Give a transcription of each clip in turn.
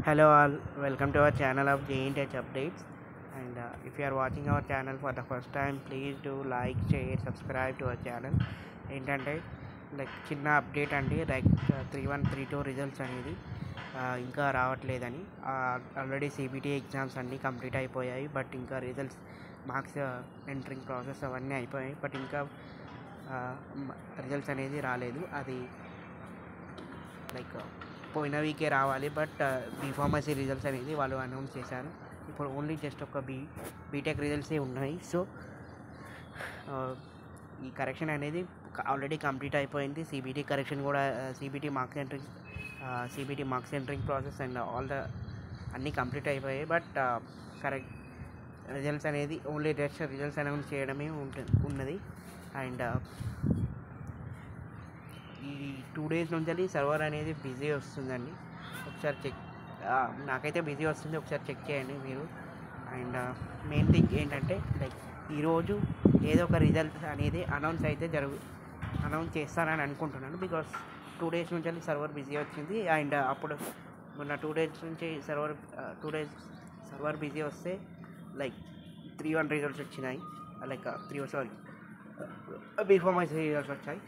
Hello all, welcome to our channel of JN Tech Updates. And if you are watching our channel for the first time, please do like, share, subscribe to our channel. ఏంటంటే like చిన్న update అండి, like 3132 results అనేది ఇంకా రావట్లేదని. Already CBT exams అన్నీ complete అయిపోయాయి, but ఇంకా results marks entering process అవన్నీ అయిపోయాయి, బట్ ఇంకా రిజల్ట్స్ అనేది రాలేదు. అది లైక్ పోయిన వీకే రావాలి, బట్ బీఫార్మసీ రిజల్ట్స్ అనేది వాళ్ళు అనౌన్స్ చేశారు. ఇప్పుడు ఓన్లీ జస్ట్ ఒక బీటెక్ రిజల్ట్సే ఉన్నాయి. సో ఈ కరెక్షన్ అనేది ఆల్రెడీ కంప్లీట్ అయిపోయింది. సిబిటి కరెక్షన్ కూడా, CBT marks entering process and అన్నీ కంప్లీట్ అయిపోయాయి, బట్ కరెక్ట్ రిజల్ట్స్ అనేది ఓన్లీ జస్ట్ రిజల్ట్స్ అనౌన్స్ చేయడమే ఉన్నది. అండ్ ఈ 2 days నుంచి సర్వర్ అనేది బిజీ వస్తుందండి. ఒకసారి చెక్, నాకైతే బిజీ వస్తుంది, ఒకసారి చెక్ చేయండి మీరు. అండ్ మెయిన్ థింగ్ ఏంటంటే లైక్ ఈరోజు ఏదో ఒక రిజల్ట్ అనేది అనౌన్స్ చేస్తానని అనుకుంటున్నాను. బికాస్ 2 days నుంచి సర్వర్ బిజీ వచ్చింది. అండ్ అప్పుడు మొన్న 2 days నుంచి సర్వర్ బిజీ వస్తే లైక్ 3-1 రిజల్ట్స్ వచ్చినాయి, లైక్ బీఫార్మసీ రిజల్ట్స్ వచ్చాయి.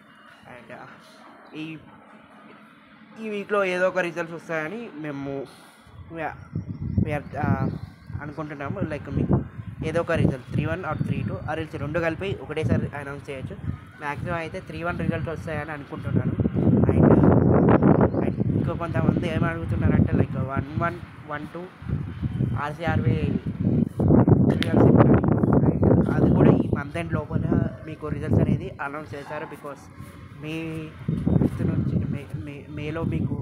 అండ్ ఈ వీక్లో ఏదో ఒక రిజల్ట్స్ వస్తాయని మేము అనుకుంటున్నాము. లైక్ మీకు ఏదో ఒక రిజల్ట్ 3-1 ఆర్ 3-2 ఆ రిజల్ట్స్ రెండు కలిపి ఒకటేసారి అనౌన్స్ చేయొచ్చు. మ్యాక్సిమం అయితే 3-1 రిజల్ట్ వస్తాయని అనుకుంటున్నాను. అండ్ ఇంకా కొంతమంది ఏమి అడుగుతున్నారంటే లైక్ 1-1, 1-2 ఆర్సీఆర్వి రిజల్ట్స్ ఇవ్వాలి. అండ్ అది కూడా ఈ మంత్ ఎండ్ లోపల మీకు రిజల్ట్స్ అనేది అనౌన్స్ చేశారు. బికాస్ మే 5th నుంచి మేలో మీకు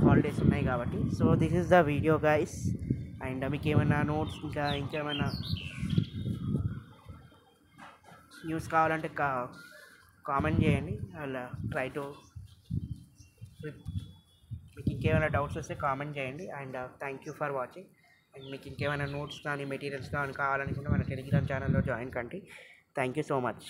హాలిడేస్ ఉన్నాయి కాబట్టి. So this is the video guys. And మీకు ఏమైనా నోట్స్ ఇంకేమైనా న్యూస్ కావాలంటే కామెంట్ చేయండి. అలా ట్రై టు, మీకు ఇంకేమైనా డౌట్స్ వస్తే కామెంట్ చేయండి. And thank you for watching. And మీకు ఇంకేమైనా నోట్స్ కానీ మెటీరియల్స్ కానీ కావాలనుకుంటే మన టెలిగ్రామ్ ఛానల్లో జాయిన్ కండి. Thank you so much.